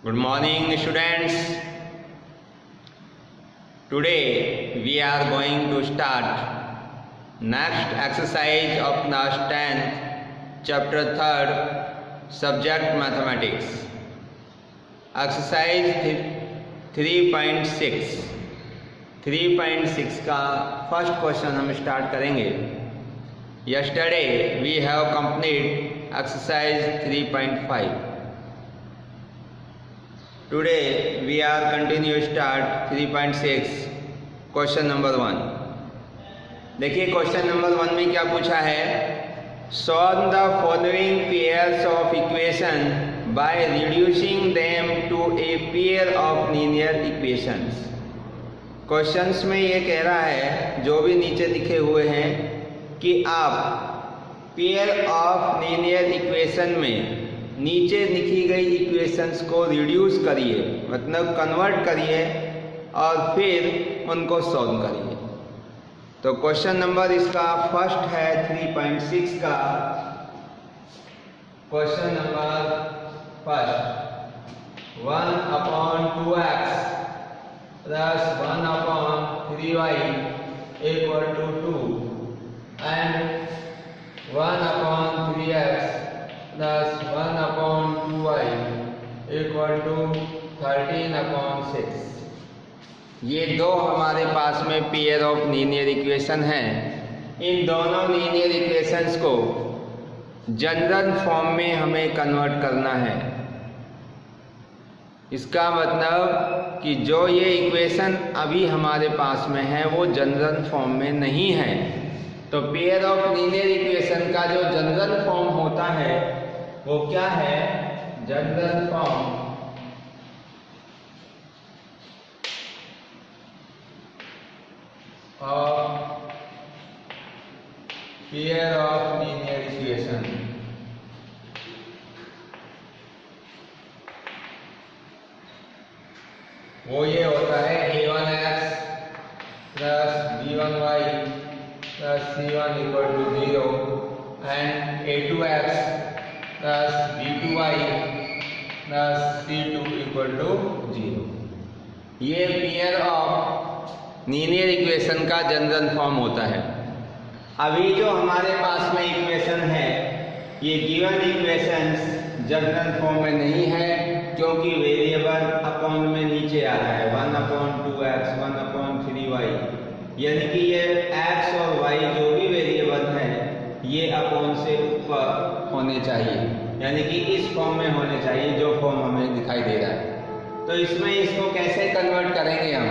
Good morning, students. Today we are going to start next exercise of class 10th, chapter 3rd, subject mathematics. Exercise 3.6. 3.6 का first question हम start करेंगे. Yesterday we have completed exercise 3.5. Today we are continue start 3.6 question number 1. देखिए question number 1 में क्या पूछा है. Solve the following pairs of equation by reducing them to a pair of linear equations. Questions में ये कह रहा है जो भी नीचे लिखे हुए हैं कि आप पेयर ऑफ लीनियर इक्वेशन में नीचे लिखी गई इक्वेशंस को रिड्यूस करिए, मतलब कन्वर्ट करिए और फिर उनको सॉल्व करिए. तो क्वेश्चन नंबर इसका फर्स्ट है 3.6 का. Question number first 1/2x plus 1/3y equal to 2 and 1/3x plus 1/2y equal to 13/6. ये दो हमारे पास में पेयर ऑफ लीनियर इक्वेशन हैं. इन दोनों लीनियर इक्वेशंस को जनरल फॉर्म में हमें कन्वर्ट करना है. इसका मतलब कि जो ये इक्वेशन अभी हमारे पास में है वो जनरल फॉर्म में नहीं है. तो पेयर ऑफ लीनियर इक्वेशन का जो जनरल फॉर्म होता है वो क्या है. General form of pair of linear equation वो ये होता है a1x plus b1y plus c1 equal to 0 and a2x plus b2y plus c2 equal to 0. ये पेयर ऑफ लीनियर इक्वेशन का जनरल फॉर्म होता है. अभी जो हमारे पास में इक्वेशन है ये गिवन इक्वेशंस जनरल फॉर्म में नहीं है क्योंकि वेरिएबल अपॉन में नीचे आ रहा है 1/2x 1/3y, यानी कि ये x और y जो भी वेरिएबल हैं ये अपॉन से ऊपर होने चाहिए, यानी कि इस फॉर्म में होने चाहिए जो फॉर्म हमें दिखाई दे रहा है. तो इसमें इसको कैसे कन्वर्ट करेंगे हम.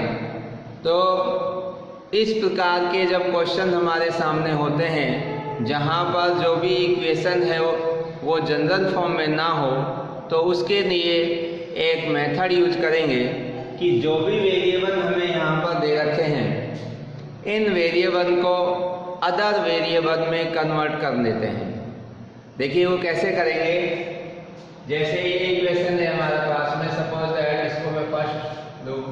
तो इस प्रकार के जब क्वेश्चन हमारे सामने होते हैं जहाँ पर जो भी इक्वेशन है वो जनरल फॉर्म में ना हो तो उसके लिए एक मेथड यूज करेंगे कि जो भी वेरिएबल हमें यहाँ पर दे रखे हैं इन वेरिएबल को अदर वेरिएबल में कन्वर्ट कर लेते हैं. देखिए वो कैसे करेंगे. जैसे ये इक्वेशन है हमारे पास में, सपोज दैट इसको मैं फर्स्ट लूँ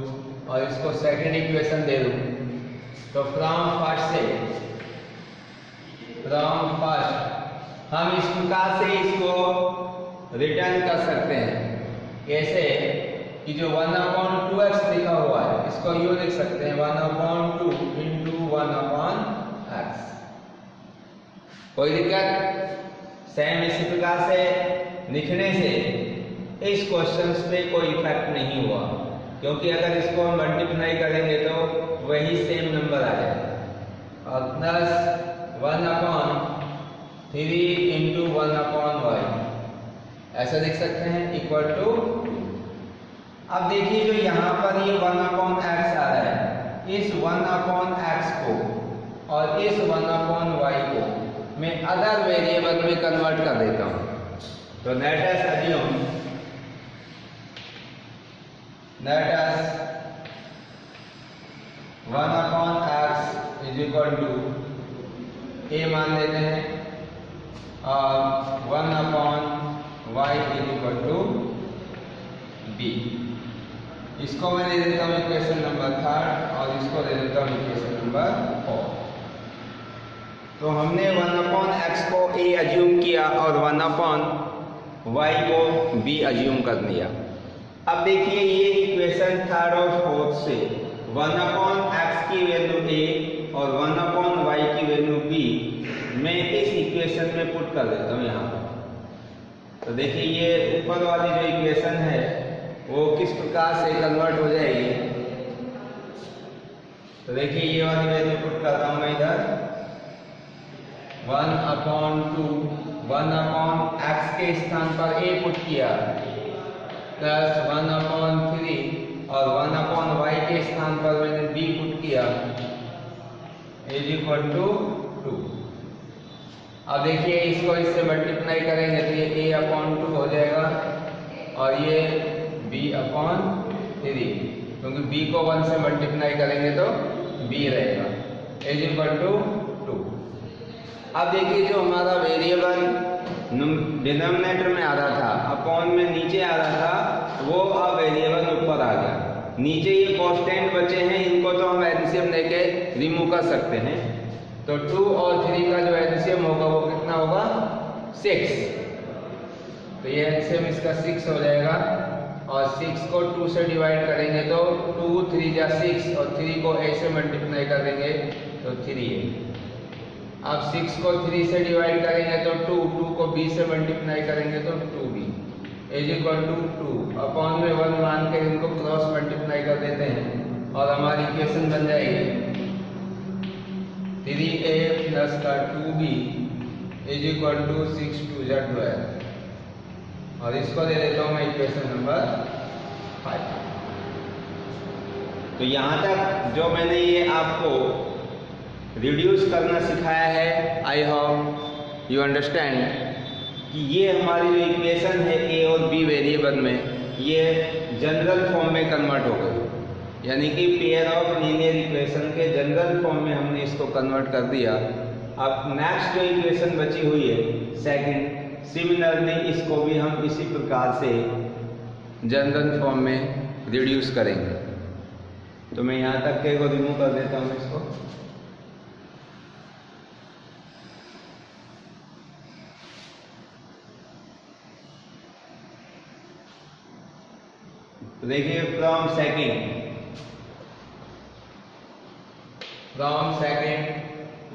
और इसको सेकंड इक्वेशन दे दूँ. तो फ्रॉम फर्स्ट हम इस प्रकार से इसको रिटर्न कर सकते हैं. कैसे कि जो 1/2x लिखा हुआ है इसको यूँ लिख सकते हैं 1/2 इंटू 1/x. कोई दिक्कत. सेम इसी प्रकार से लिखने से इस क्वेश्चन पे कोई इफेक्ट नहीं हुआ क्योंकि अगर इसको हम मल्टीप्लाई करेंगे तो वही सेम नंबर आ जाएगा. और प्लस 1/3 इंटू 1/y ऐसा लिख सकते हैं इक्वल टू 2. अब देखिए जो यहाँ पर ये 1/x आ रहा है, इस 1/x को और इस 1/y को मैं अदर वेरिएबल में कन्वर्ट कर देता हूँ. तो let us assume 1/x is equal to a मान लेते हैं और 1/y is equal to b. इसको मैं दे देता हूँ इक्वेशन नंबर 3 और इसको दे देता हूँ इक्वेशन नंबर 4. तो हमने 1/x को a अज्यूम किया और 1/y को b अज्यूम कर लिया. अब देखिए ये इक्वेशन थर्ड और फोर्थ से 1/x की वैल्यू a और 1/y की वैल्यू b मैं इस इक्वेशन में पुट कर देता हूँ यहाँ पर। तो देखिए ये ऊपर वाली जो इक्वेशन है वो किस प्रकार से कन्वर्ट हो जाएगी। तो देखिए ये वाली वैल्यू पुट कर रहा हूँ मैं इधर 1/x के स्थान पर a पुट किया प्लस 1/3 और 1/y के स्थान पर मैंने b पुट किया इज इक्वल टू 2। अब देखिए इसको इससे मल्टीप्लाई करेंगे तो ये a/2 हो जाएगा और ये b/3 क्योंकि b को 1 से मल्टीप्लाई करेंगे तो b रहेगा इज इक्वल टू 2। अब देखिए जो हमारा वेरिएबल डिनोमिनेटर में आ रहा था अपॉन में नीचे आ रहा था वो अब वेरिएबल ऊपर आ गया। नीचे ये कांस्टेंट बचे हैं इनको तो हम एलसीएम लेके रिमूव कर सकते हैं। तो 2 और 3 का जो एलसीएम होगा वो कितना होगा 6। तो ये एलसीएम इसका 6 हो जाएगा और 6 को 2 से डिवाइड करेंगे तो 2 3 जा 6 और 3 को a से मल्टीप्लाई कर देंगे तो 3 है। अब 6 को 3 से डिवाइड करेंगे तो 2 को b से मल्टीप्लाई करेंगे तो 2b is equal to 2 upon में 1 मान के इनको क्रॉस मल्टीप्लाई कर देते हैं और हमारी इक्वेशन बन जाएगी 3a प्लस का 2b इज इक्वल टू 6 2 जा 12 और इसको दे देता हूँ मैं इक्वेशन नंबर 5। तो यहाँ तक जो मैंने ये आपको रिड्यूस करना सिखाया है आई होप यू अंडरस्टैंड कि ये हमारी जो इक्वेशन है a और b वेरिएबल में ये जनरल फॉर्म में कन्वर्ट हो गई, यानी कि पेयर ऑफ लीनियर इक्वेशन के जनरल फॉर्म में हमने इसको कन्वर्ट कर दिया। अब नेक्स्ट जो इक्वेशन बची हुई है सेकंड, सिमिलरली इसको भी हम इसी प्रकार से जनरल फॉर्म में रिड्यूस करेंगे। तो मैं यहाँ तक के को रिमूव कर देता हूँ इसको। तो देखिए फ्रॉम सेकंड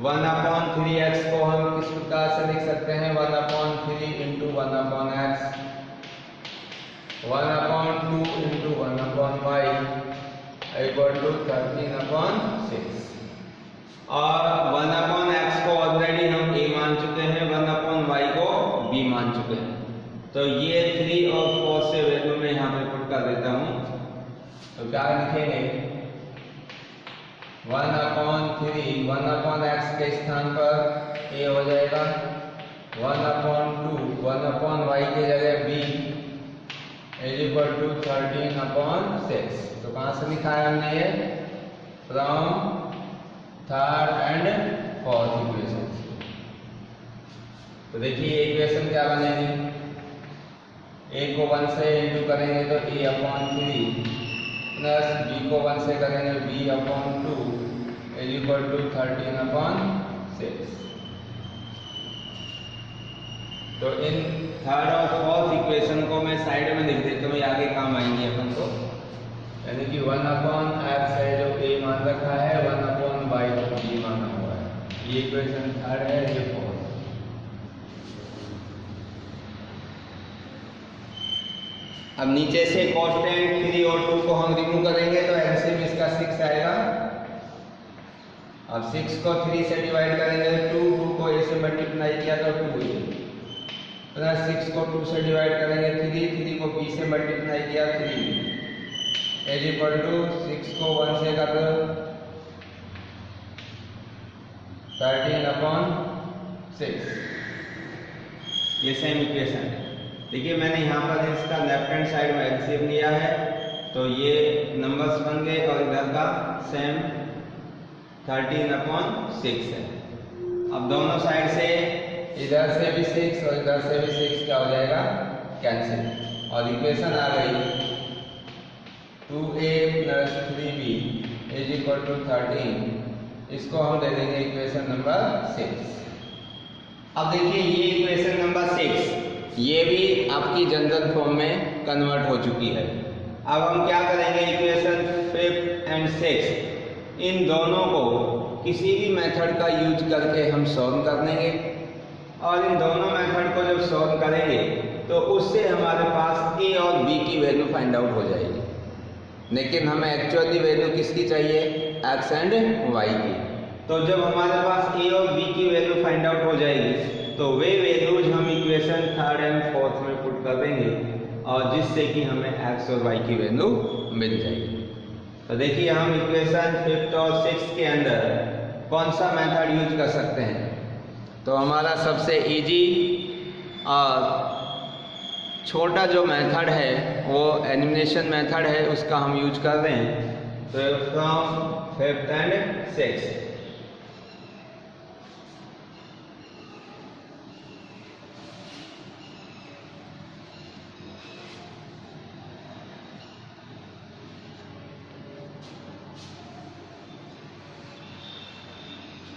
1/3x को हम किस प्रकार से लिख सकते हैं 1/3 into 1/x 1/2 into 1/y equal to 13/6 और 1/x को ऑलरेडी हम a मान चुके हैं 1/y को b मान चुके हैं। तो ये 3 और 4 से वैल्यू में यहाँ पे पुट कर देता हूँ। तो क्या लिखेंगे 1/3 1/x के स्थान पर a हो जाएगा 1/2 1/y की जगह b इज इक्वल टू 13/6। तो कहाँ से लिखा है हमने ये from third and fourth equation. तो देखिए इक्वेशन क्या बनेगी a को 1 से इंटू करेंगे तो a/3 प्लस b को 1 से करेंगे b/2 इज इक्वल टू 13/6। तो इन थर्ड और फोर्थ इक्वेशन को मैं साइड में लिख देता हूँ, आगे काम आएंगे अपन को। यानी कि 1/x है जो a मान रखा है 1/y जो b माना हुआ है। ये इक्वेशन थर्ड है ये फोर्थ। अब नीचे से कांस्टेंट 3 और 2 को हम रिमूव करेंगे तो एलसीएम इसका 6 आएगा। अब 6 को 3 से डिवाइड करेंगे तो 2 को a से मल्टीप्लाई किया तो 2 प्लस 6 को 2 से डिवाइड करेंगे 3 को b से मल्टीप्लाई किया 3 इज इक्वल टू 6 को 1 से कर दो 13/6। ये सेम इक्वेशन है। देखिए मैंने यहाँ पर इसका लेफ्ट हैंड साइड में एलसीएम लिया है तो ये नंबर्स बन गए और इधर का सेम 13/6 है। अब दोनों साइड से इधर से भी 6 और इधर से भी 6 क्या हो जाएगा कैंसिल और इक्वेशन आ गई 2a plus 3b is equal to 13। इसको हम दे देंगे इक्वेशन नंबर 6। अब देखिए ये इक्वेशन नंबर 6 ये भी आपकी जनरल फॉर्म में कन्वर्ट हो चुकी है। अब हम क्या करेंगे, इक्वेशन 5 एंड 6 इन दोनों को किसी भी मेथड का यूज करके हम सॉल्व कर लेंगे, और इन दोनों मेथड को जब सॉल्व करेंगे तो उससे हमारे पास ए और बी की वैल्यू फाइंड आउट हो जाएगी। लेकिन हमें एक्चुअली वैल्यू किसकी चाहिए, एक्स एंड वाई की। तो जब हमारे पास ए और बी की वैल्यू फाइंड आउट हो जाएगी तो वे वैल्यूज हम इक्वेशन 3rd एंड 4th में पुट कर देंगे, और जिससे कि हमें एक्स और वाई की वैल्यू मिल जाएगी। तो देखिए हम इक्वेशन 5th और 6th के अंदर कौन सा मेथड यूज कर सकते हैं। तो हमारा सबसे इजी और छोटा जो मेथड है वो एलिमिनेशन मेथड है, उसका हम यूज कर रहे हैं। तो फ्रॉम 5th एंड 6th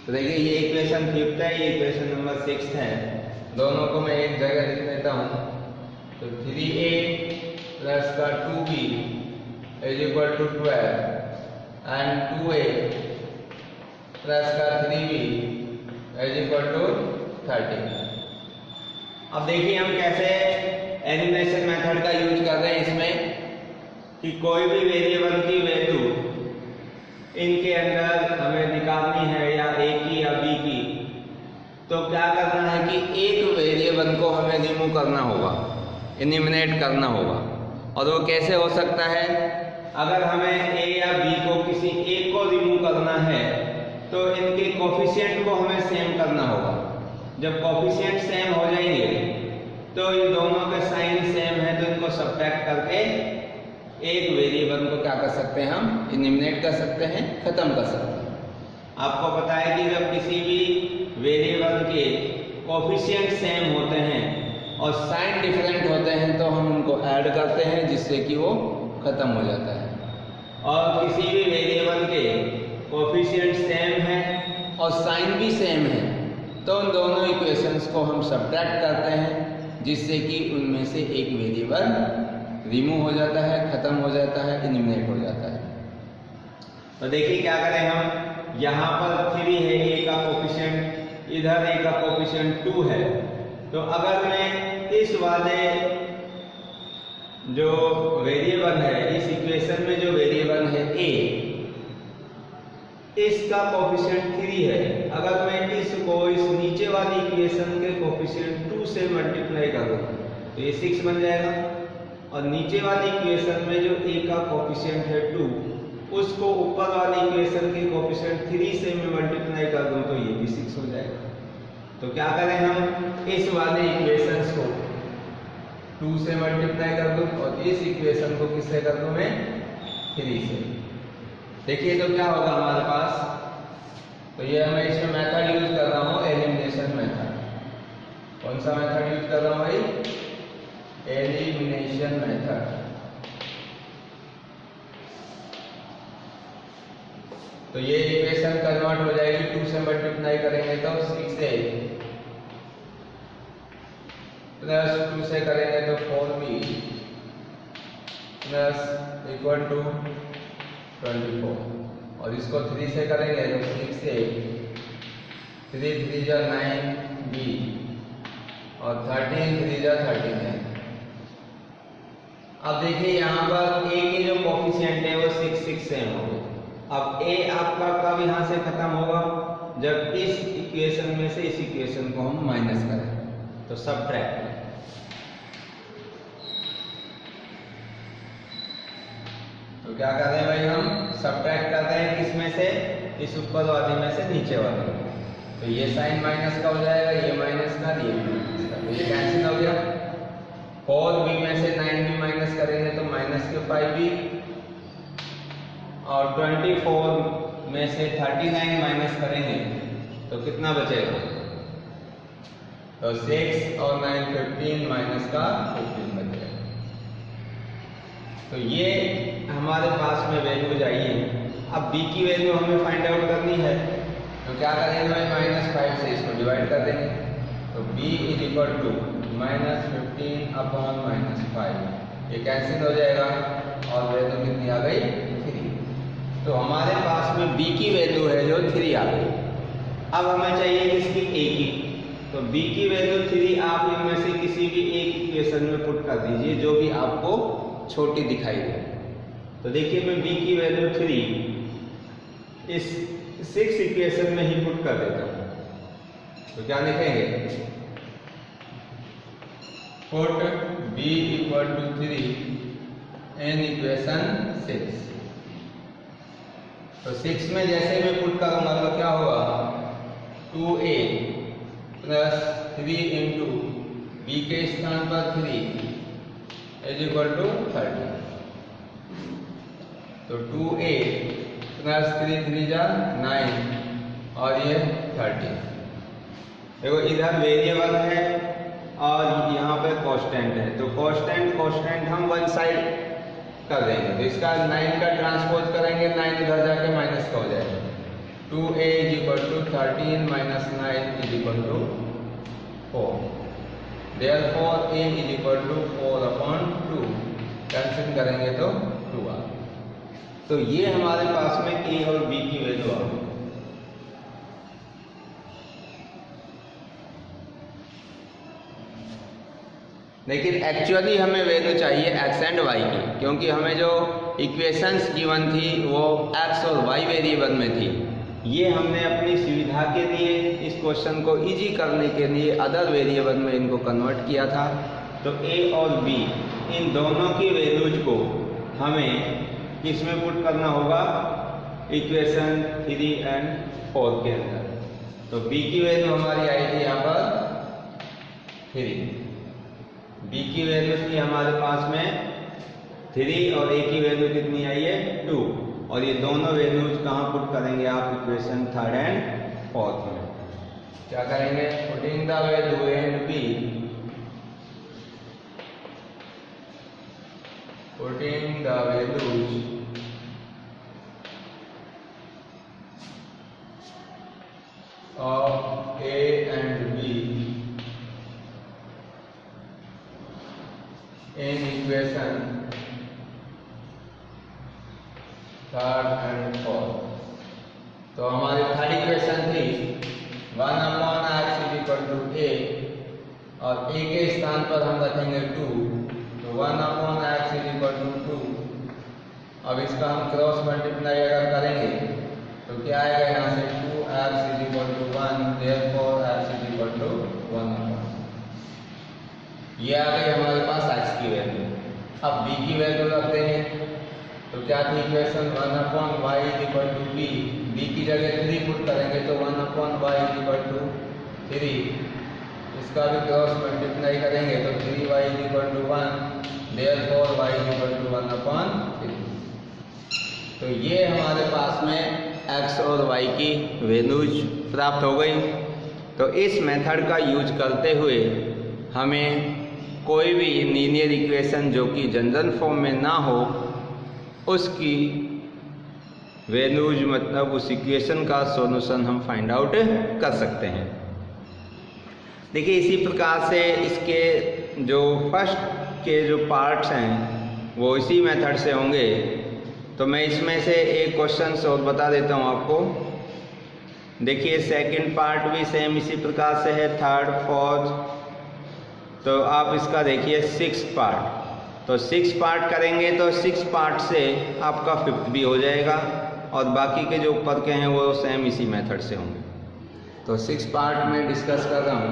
तो देखिए ये इक्वेशन 5th है, ये इक्वेशन नंबर 6th है। दोनों को मैं एक जगह लिख देता हूँ। तो 3a प्लस का 2b is equal to 12 and 2a plus का 3b इज इक्वल टू 13। अब देखिए हम कैसे एलिमिनेशन मेथड का यूज कर रहे हैं इसमें, कि कोई भी वेरिएबल की वैल्यू इनके अंदर हमें निकालनी है, या ए की या बी की, तो क्या करना है कि एक वेरिएबल को हमें रिमूव करना होगा, एलिमिनेट करना होगा। और वो कैसे हो सकता है, अगर हमें ए या बी को किसी एक को रिमूव करना है तो इनके कोफिशिएंट को हमें सेम करना होगा। जब कोफिशिएंट सेम हो जाएंगे तो इन दोनों के साइन सेम है, तो इनको सब्ट्रैक्ट करके एक वेरिएबल को क्या कर सकते हैं, हम एलिमिनेट कर सकते हैं, खत्म कर सकते हैं। आपको पता है कि जब किसी भी वेरिएबल के कोफिशिएंट सेम होते हैं और साइन डिफरेंट होते हैं तो हम उनको ऐड करते हैं, जिससे कि वो खत्म हो जाता है। और किसी भी वेरिएबल के कोफिशिएंट सेम है और साइन भी सेम है तो उन दोनों इक्वेशंस को हम सब्ट्रैक्ट करते हैं, जिससे कि उनमें से एक वेरिएबल रिमूव हो जाता है, खत्म हो जाता है, एलिमिनेट हो जाता है। तो देखिए क्या करें हम, यहाँ पर 3 है, ए का कोफिशिएंट, इधर ए का कोफिशिएंट 2 है। तो अगर मैं इस वाले जो वेरिएबल है, इस इक्वेशन में जो वेरिएबल है ए, इसका कोफिशिएंट 3 है, अगर मैं इसको इस नीचे वाली इक्वेशन के कोफिशिएंट 2 से मल्टीप्लाई करूँ तो ये 6 बन जाएगा। और नीचे वाली इक्वेशन में जो ए का कोफिशिएंट है 2, उसको ऊपर वाली इक्वेशन के कोफिशिएंट 3 से मैं मल्टीप्लाई कर दूं तो ये भी 6 हो जाएगा। तो क्या करें हम, इस वाले इक्वेशंस को 2 से मल्टीप्लाई कर दूं और इस इक्वेशन को किससे कर दूं मैं, 3 से। देखिए तो क्या होगा हमारे पास। तो ये मैं इसमें मेथड यूज कर रहा हूँ, एलिमिनेशन मेथड। कौन सा मेथड यूज कर रहा हूँ भाई, एलिमिनेशन मेथड। तो ये इक्वेशन कन्वर्ट हो जाएगी, 2 से मल्टीप्लाई करेंगे तो 6a प्लस 2 से करेंगे तो 4b प्लस इक्वल टू 24, और इसको 3 से करेंगे तो 6a, 3 3 जा 9b, और 13 3 जा 13 है। अब देखिए यहाँ पर a के जो कोफिशिएंट है वो 6 6 सेम हो गए। अब a आपका कब यहाँ से खत्म होगा, जब इस इक्वेशन में से इस इक्वेशन को हम माइनस करें, तो सब्ट्रैक्ट। तो क्या कर रहे हैं भाई, हम सब्ट्रैक्ट कर रहे हैं किसमें से, इस ऊपर वाले में से नीचे वाले में। तो ये साइन माइनस का हो जाएगा, ये माइनस का, ये माइनस का, तो ये कैंसिल हो गया। 4b में से 9b माइनस करेंगे तो माइनस के 5b, और 24 में से 39 माइनस करेंगे तो कितना बचेगा, तो 6 और 9 15, माइनस का 15 बचेगा। तो ये हमारे पास में वैल्यूज आई है। अब b की वैल्यू हमें फाइंड आउट करनी है, तो क्या करेंगे भाई, -5 से इसको डिवाइड कर देंगे। तो b is equal to -15 upon -5, ये कैंसिल हो जाएगा। और वैल्यू कितनी आ गई 3। तो हमारे पास में b की वैल्यू है जो 3 आ गई। अब हमें चाहिए किसकी a की, तो b की वैल्यू 3 आप इनमें से किसी भी एक इक्वेशन में पुट कर दीजिए जो भी आपको छोटी दिखाई दे। तो देखिए मैं b की वैल्यू 3 इस 6 इक्वेशन में ही पुट कर देता हूँ। तो क्या लिखेंगे, put b equal to 3 in equation 6। तो 6 में जैसे मैं पुट करूंगा तो क्या होगा, 2a प्लस 3 इंटू b के स्थान पर 3 इज इक्वल टू 30। तो 2a प्लस 3 3 जा 9 और ये 30। देखो इधर वेरिएबल है और यहाँ पे कांस्टेंट है, तो कांस्टेंट हम वन साइड कर देंगे। तो इसका 9 का ट्रांसपोज करेंगे, 9 इधर जाके माइनस का हो जाएगा। 2a is equal to 13 minus 9 is equal to 4। Therefore a is equal to 4/2। Cancel करेंगे तो 2 आ। तो ये हमारे पास में a और b की वैल्यू आ गई। लेकिन एक्चुअली हमें वैल्यू चाहिए x एंड y की, क्योंकि हमें जो इक्वेशंस गिवन थी वो x और y वेरिएबल में थी। ये हमने अपनी सुविधा के लिए इस क्वेश्चन को इजी करने के लिए अदर वेरिएबल में इनको कन्वर्ट किया था। तो a और b इन दोनों की वैल्यूज को हमें किस में पुट करना होगा, इक्वेशन 3 एंड 4 के अंदर। तो b की वैल्यू हमारी आई थी यहाँ पर 3, b की वैल्यू थी हमारे पास में 3 और a की वैल्यू कितनी आई है 2। और ये दोनों वैल्यूज कहाँ पुट करेंगे आप, इक्वेशन 3 एंड 4 में। क्या करेंगे, putting the value a and b, putting the values of a and b in equation 3rd and 4th। तो हमारी थर्ड इक्वेशन थी 1/x is equal to a और a के स्थान पर हम रखेंगे 2। तो 1/x इज इक्वल टू 2। अब इसका हम क्रॉस मल्टीप्लाई अगर करेंगे तो क्या आएगा, यहाँ से 2x is equal to 1, therefore x is equal to 1/। ये आ गई हमारे पास x की वैल्यू। अब b की वैल्यू रख देंगे। तो क्या थी equation, 1/y is equal to b। b की जगह 3 पुट करेंगे तो 1/y इज इक्वल टू 3। इसका भी क्रॉस मल्टीप्लाई करेंगे तो 3y is equal to 1, therefore y is equal to 1/3। तो ये हमारे पास में x और y की वैल्यूज प्राप्त हो गई। तो इस मेथड का यूज करते हुए हमें कोई भी लीनियर इक्वेशन जो कि जनरल फॉर्म में ना हो उसकी वैल्यूज, मतलब उस इक्वेशन का सॉल्यूशन हम फाइंड आउट कर सकते हैं। देखिए इसी प्रकार से इसके जो फर्स्ट के जो पार्ट्स हैं वो इसी मेथड से होंगे। तो मैं इसमें से एक क्वेश्चन और बता देता हूँ आपको। देखिए सेकंड पार्ट भी सेम इसी प्रकार से है, थर्ड फोर्थ। तो आप इसका देखिए 6 पार्ट। तो 6 पार्ट करेंगे तो 6 पार्ट से आपका 5th भी हो जाएगा और बाकी के जो ऊपर के हैं वो सेम इसी मेथड से होंगे। तो 6 पार्ट में डिस्कस कर रहा हूँ।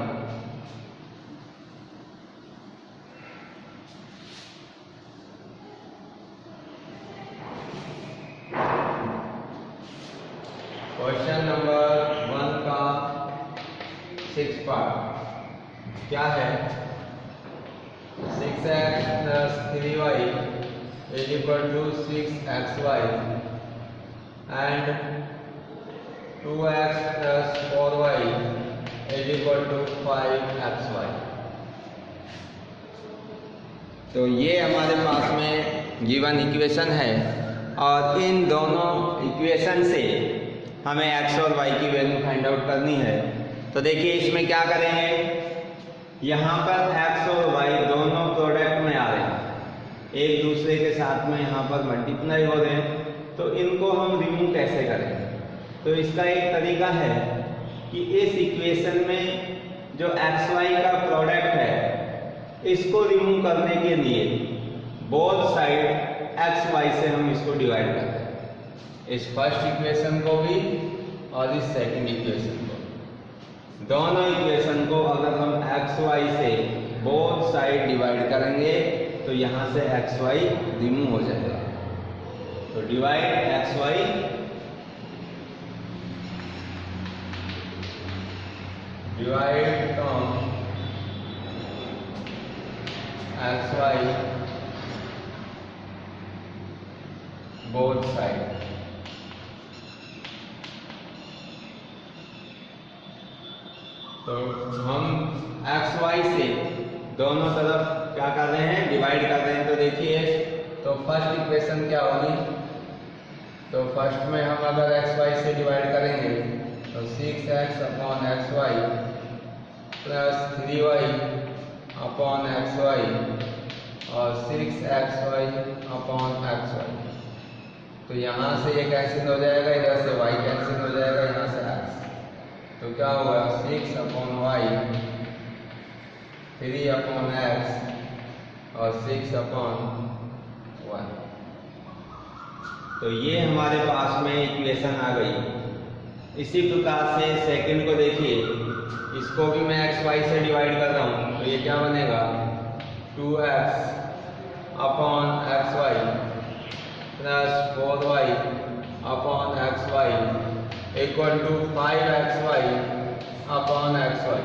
क्वेश्चन नंबर 1 का 6 पार्ट क्या है, 6x plus 3y is equal to 6xy and 2x plus 4y is equal to 5xy। तो ये हमारे पास में गिवन इक्वेशन है और इन दोनों इक्वेशन से हमें x और y की वैल्यू फाइंड आउट करनी है। तो देखिए इसमें क्या करेंगे, यहाँ पर x और y दोनों प्रोडक्ट में आ रहे हैं। एक दूसरे के साथ में यहाँ पर मल्टीप्लाई हो रहे हैं, तो इनको हम रिमूव कैसे करें? तो इसका एक तरीका है कि इस इक्वेशन में जो एक्स वाई का प्रोडक्ट है इसको रिमूव करने के लिए बोथ साइड एक्स वाई से हम इसको डिवाइड करते हैं, इस फर्स्ट इक्वेशन को भी और इस सेकंड इक्वेशन को। दोनों इक्वेशन को अगर हम एक्स वाई से बोथ साइड डिवाइड करेंगे तो यहाँ से एक्स वाई रिमूव हो जाएगा। तो divide x y divide from xy both side। तो हम xy से दोनों तरफ क्या कर रहे हैं? डिवाइड कर रहे हैं। तो देखिए, तो फर्स्ट इक्वेशन क्या होगी? तो फर्स्ट में हम अगर xy से डिवाइड करेंगे तो 6x upon xy plus 3y upon xy और 6xy अपॉन xy। तो यहाँ से ये कैंसिल हो जाएगा, इधर से y कैंसिल हो जाएगा, यहाँ से x। तो क्या हुआ? 6 अपॉन y, 3 अपॉन x और 6 अपॉन y। तो ये हमारे पास में इक्वेशन आ गई। इसी प्रकार से सेकंड को देखिए, इसको भी मैं एक्स वाई से डिवाइड कर रहा हूँ, तो ये क्या बनेगा? 2x upon xy plus 4y upon xy equal to 5xy upon xy।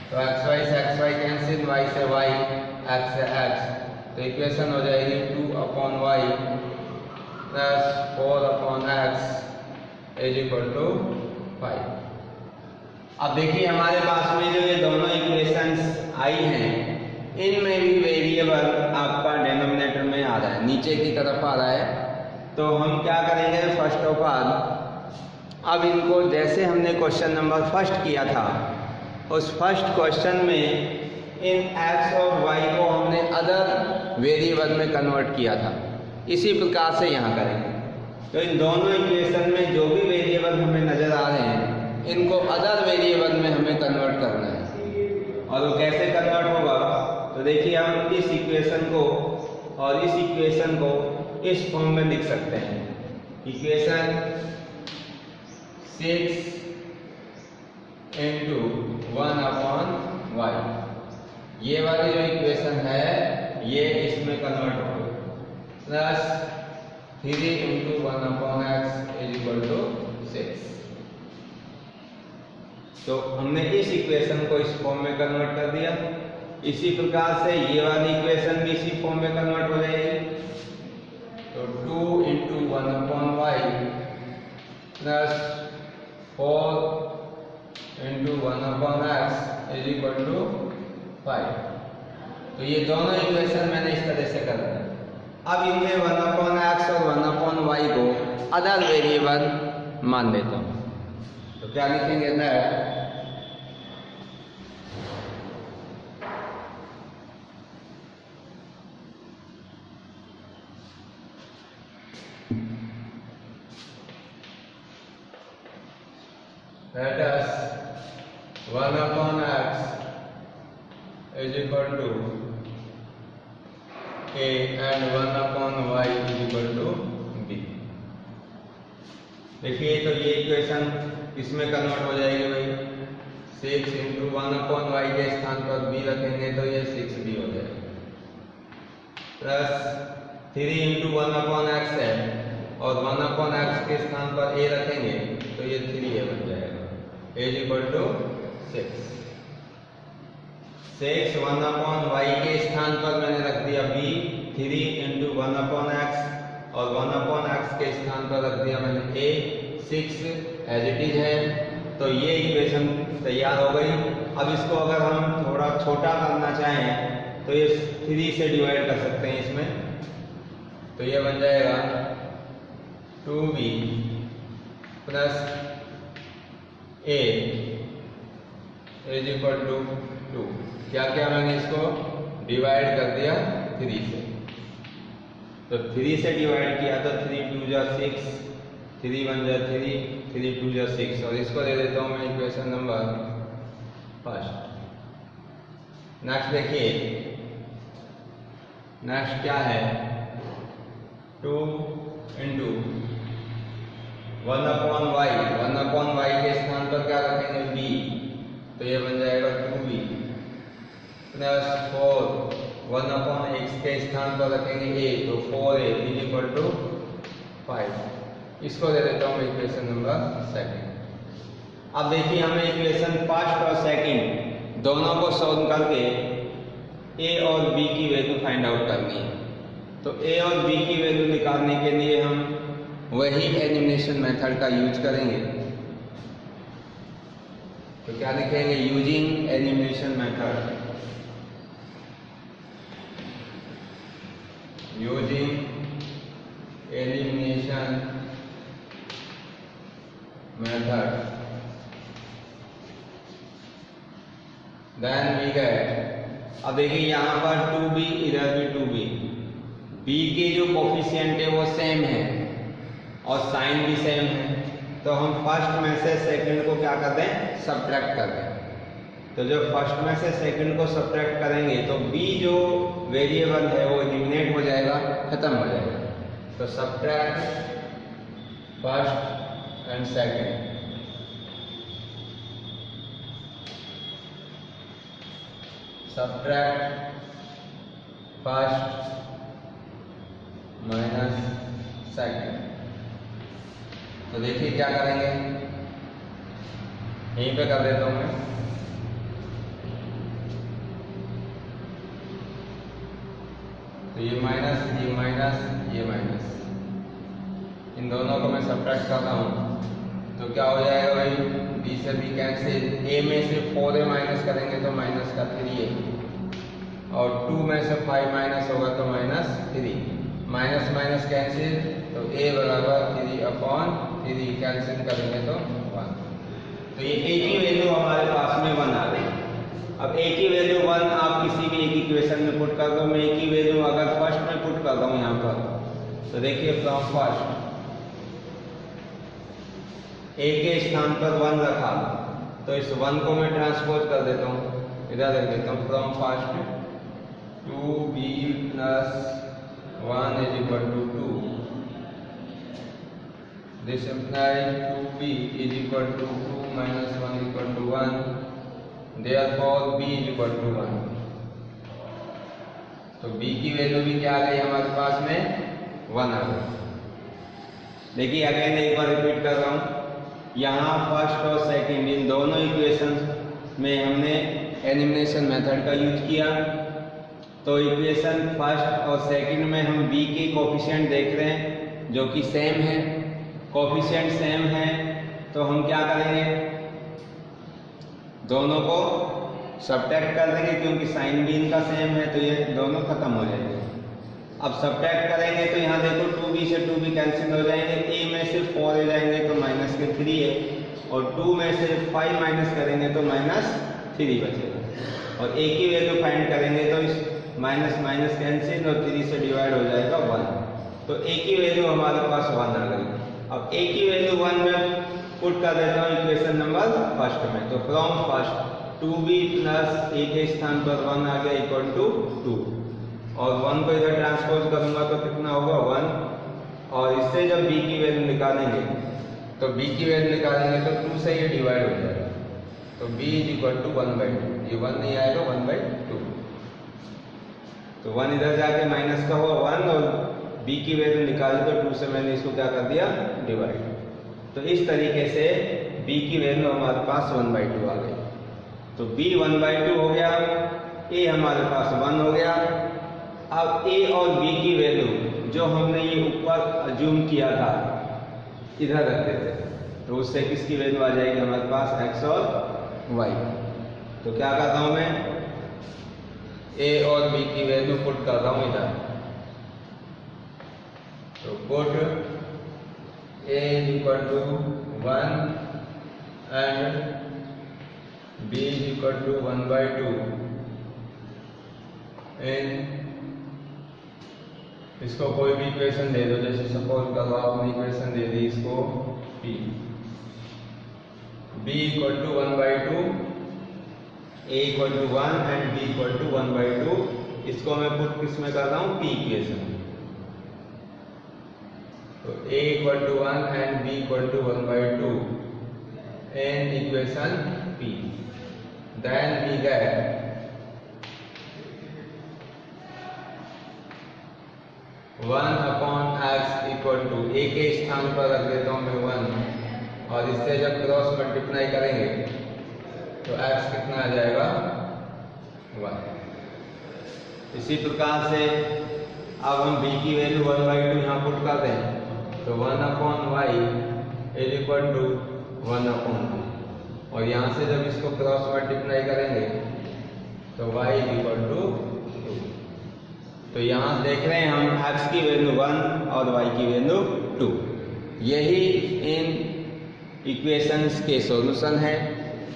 तो xy से xy कैंसिल, y से y, x से x। तो इक्वेशन हो जाएगी 2 upon y plus 4 upon x is equal to 5। अब देखिए हमारे पास में जो ये दोनों इक्वेशंस आई हैं, इनमें भी वेरिएबल आपका डिनोमिनेटर में आ रहा है, नीचे की तरफ आ रहा है। तो हम क्या करेंगे? फर्स्ट ऑफ ऑल, अब इनको जैसे हमने क्वेश्चन नंबर फर्स्ट किया था, उस फर्स्ट क्वेश्चन में इन x और y को हमने अदर वेरिएबल में कन्वर्ट किया था, इसी प्रकार से यहाँ करेंगे। तो इन दोनों इक्वेशन में जो भी वेरिएबल हमें नजर आ रहे हैं, इनको अदर वेरिएबल में हमें कन्वर्ट करना है। और वो कैसे कन्वर्ट होगा? तो देखिए, हम इस इक्वेशन को और इस इक्वेशन को इस फॉर्म में लिख सकते हैं। इक्वेशन 6 इंटू 1 अपॉन y, ये वाली जो इक्वेशन है ये इसमें कन्वर्ट होगी, plus 3 into 1 upon x is equal to 6। तो हमने इस इक्वेशन को इस फॉर्म में कन्वर्ट कर दिया। इसी प्रकार से ये वाली इक्वेशन भी इसी फॉर्म में कन्वर्ट हो जाएगी। तो 2 into 1 upon y plus 4 into 1 upon x is equal to 5। तो ये दोनों इक्वेशन मैंने इस तरह से कर दिया। अब इनमें 1 अपॉन x और 1 अपॉन y को अदर वेरिएबल मान लेता हूँ। तो क्या लिखेंगे? That let us 1 upon x is equal to a and 1 upon y is equal to b। देखिए, तो ये इक्वेशन इसमें कन्वर्ट हो जाएगी भाई। 6 इंटू 1 अपॉन y के स्थान पर b रखेंगे तो ये 6b हो जाएगा, प्लस 3 इंटू 1 अपॉन x है और 1 अपॉन x के स्थान पर a रखेंगे तो ये 3a बन जाएगा, is equal to 6। 6 1 upon y के स्थान पर मैंने रख दिया b, 3 इंटू 1 अपॉन x और 1 अपॉन x के स्थान पर रख दिया मैंने a, 6 एज इट इज है। तो ये इक्वेशन तैयार हो गई। अब इसको अगर हम थोड़ा छोटा करना चाहें तो ये 3 से डिवाइड कर सकते हैं इसमें। तो ये बन जाएगा 2b plus a is equal to 2। क्या क्या मैंने इसको डिवाइड कर दिया 3 से। तो 3 से डिवाइड किया तो 3 2 जा 6, 3 1 जा 3, 3 2 जा 6, और इसको दे देता हूँ मैं इक्वेशन नंबर फर्स्ट। नेक्स्ट देखिए, नेक्स्ट क्या है, 2 इंटू 1/y, 1/y के स्थान पर क्या रखेंगे b, तो ये बन जाएगा 2b प्लस 4 1/x के स्थान पर रखेंगे a, तो 4a इज इक्वल टू 5। इसको दे देता हूँ इक्वेशन नंबर सेकंड। अब देखिए हमें इक्वेशन फर्स्ट और सेकंड दोनों को सॉल्व करके a और b की वैल्यू फाइंड आउट करनी है। तो a और b की वैल्यू निकालने के लिए हम वही एलिमिनेशन मेथड का यूज करेंगे। तो क्या लिखेंगे, using elimination method, using elimination method, then we get, अब देखिए यहाँ पर 2b, इधर भी 2b, b के जो कोफिशिएंट है वो सेम है और साइन भी सेम है, तो हम फर्स्ट में से सेकंड को क्या कर दें, सब्ट्रैक्ट कर दें। तो जब फर्स्ट में से सेकंड को सब्ट्रैक्ट करेंगे तो b जो वेरिएबल है वो एलिमिनेट हो जाएगा, खत्म हो जाएगा। तो subtract first and second, subtract first minus second. तो देखिए क्या करेंगे, यहीं पे कर देता हूं मैं। तो ये माइनस, ये माइनस, ये माइनस, इन दोनों को मैं सब्ट्रैक्ट करता हूं तो क्या हो जाएगा भाई, b से b कैंसिल, a में से 4a माइनस करेंगे तो माइनस का 3a, और 2 में से 5 माइनस होगा तो माइनस 3, माइनस माइनस कैंसिल, तो a बराबर 3/3 कैंसिल करेंगे तो 1। तो ये a की वैल्यू हमारे पास में 1 आ गई। अब a की वैल्यू 1 आप किसी भी एक इक्वेशन में पुट कर दो। मैं a की वैल्यू अगर फर्स्ट में पुट कर दूं यहाँ पर, तो देखिए फ्रॉम फर्स्ट a के स्थान पर 1 रखा, तो इस 1 को मैं ट्रांसपोज कर देता हूँ, इधर रख देता हूँ, from first 2b plus 1 is equal to 2, this implies 2b is equal to 2 minus 1 equal to 1, therefore b is equal to 1। तो b की वैल्यू भी क्या आ गई हमारे पास में, 1 आ गई। देखिए अगेन एक बार रिपीट कर रहा हूँ, यहाँ फर्स्ट और सेकंड इन दोनों इक्वेशंस में हमने एलिमिनेशन मेथड का यूज किया। तो इक्वेशन फर्स्ट और सेकंड में हम b के कोफिशिएंट देख रहे हैं जो कि सेम है, कोफिशिएंट सेम है, तो हम क्या करेंगे, दोनों को सब्ट्रैक्ट कर देंगे क्योंकि साइन भी इनका सेम है, तो ये दोनों खत्म हो जाएंगे। अब सब्ट्रैक्ट करेंगे तो यहाँ देखो 2b से 2b कैंसिल हो जाएंगे, a में से 4 ले जाएंगे तो माइनस के 3 है, और 2 में से 5 माइनस करेंगे तो माइनस 3 बचेगा, और a की वैल्यू फाइंड करेंगे तो इस माइनस माइनस कैंसिल और 3 से डिवाइड हो जाएगा 1। तो a की वैल्यू हमारे पास 1 आ गई। अब a की वैल्यू 1 में पुट कर देता हूँ इक्वेशन नंबर फर्स्ट में, तो from first 2b plus a के स्थान पर 1 आ गया इक्वल टू 2, और 1 को इधर ट्रांसपोज करूंगा तो कितना होगा 1, और इससे जब b की वैल्यू निकालेंगे तो b की वैल्यू निकालेंगे तो 2 से ये डिवाइड हो जाएगा, तो b इज इक्वल टू 1/2, ये 1 नहीं आएगा 1/2, तो 1 इधर जाके माइनस का हुआ 1, और b की वैल्यू निकाली तो 2 से मैंने इसको क्या कर दिया, डिवाइड। तो इस तरीके से b की वैल्यू हमारे पास 1/2 आ गई। तो b 1/2 हो गया, a हमारे पास 1 हो गया। अब a और b की वैल्यू जो हमने ये ऊपर अज्यूम किया था इधर रख देते, तो उससे किसकी वैल्यू आ जाएगी हमारे पास, x और y। तो क्या करता हूं मैं, a और b की वैल्यू पुट कर रहा हूं इधर, तो put a is equal to 1 and b is equal to 1/2 in इसको कोई भी इक्वेशन दे दो, जैसे सपोज कर रहा हूँ इक्वेशन दे दी इसको p, b equal to 1/2, a equal to 1 and b equal to 1/2। इसको मैं पुट किस में कर रहा हूँ, p इक्वेशन। तो a equal to 1 and b equal to 1/2 in equation p, then we get 1/x equal to, a के स्थान पर रख देता हूँ मैं 1, और इससे जब क्रॉस मल्टीप्लाई करेंगे तो x कितना आ जाएगा, 1। इसी प्रकार से अब हम b की वैल्यू 1/2 यहाँ पुट कर दें, तो 1/y इज इक्वल टू 1/2, और यहाँ से जब इसको क्रॉस मल्टीप्लाई करेंगे तो y इज इक्वल टू 2। तो यहाँ देख रहे हैं हम x की वैल्यू 1 और y की वैल्यू 2। यही इन इक्वेशंस के सॉल्यूशन है।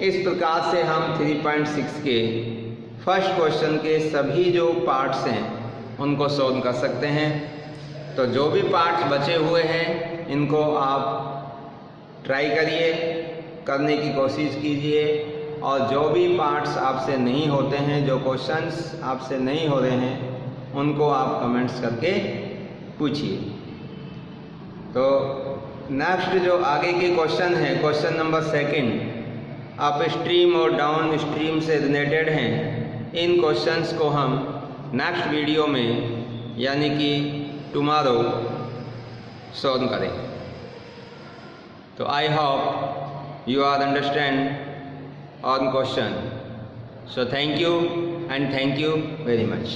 इस प्रकार से हम 3.6 के फर्स्ट क्वेश्चन के सभी जो पार्ट्स हैं उनको सॉल्व कर सकते हैं। तो जो भी पार्ट्स बचे हुए हैं इनको आप ट्राई करिए, करने की कोशिश कीजिए, और जो भी पार्ट्स आपसे नहीं होते हैं, जो क्वेश्चंस आपसे नहीं हो रहे हैं, उनको आप कमेंट्स करके पूछिए। तो नेक्स्ट जो आगे के क्वेश्चन है, क्वेश्चन नंबर 2 अप स्ट्रीम और डाउन स्ट्रीम से रिलेटेड हैं। इन क्वेश्चंस को हम नेक्स्ट वीडियो में यानी कि टुमारो सॉल्व करेंगे। तो I hope you are understand on question. So thank you and thank you very much.